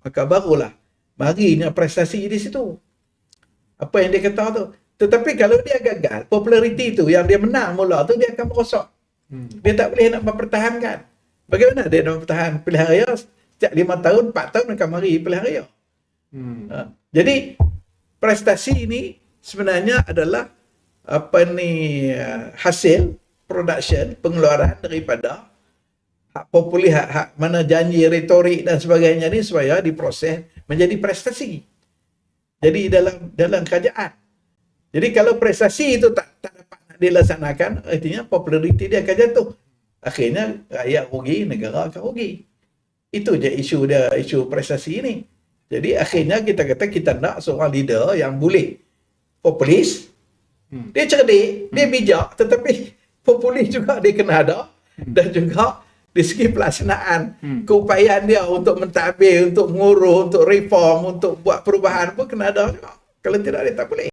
maka barulah marinya prestasi di situ. Apa yang dia kata tu. Tetapi kalau dia gagal, populariti tu yang dia menang mula tu, dia akan merosot. Dia tak boleh nak mempertahankan. Bagaimana dia nak mempertahan pilihan raya? Setiap 5 tahun, 4 tahun akan mari pilihan raya. Jadi prestasi ini sebenarnya adalah hasil production, pengeluaran daripada hak mana janji, retorik dan sebagainya ni supaya diproses menjadi prestasi. Jadi dalam kerajaan. Jadi kalau prestasi itu tak dapat dilaksanakan, artinya populariti dia akan jatuh. Akhirnya rakyat rugi, negara akan rugi. Itu je isu prestasi ini. Jadi akhirnya kita kata kita nak seorang leader yang boleh populis. Dia cerdik, dia bijak, tetapi populis juga dia kena ada. Dan juga di segi pelaksanaan, keupayaan dia untuk mentadbir, untuk mengurus, untuk reform, untuk buat perubahan pun kena ada juga. Kalau tidak, dia tak boleh.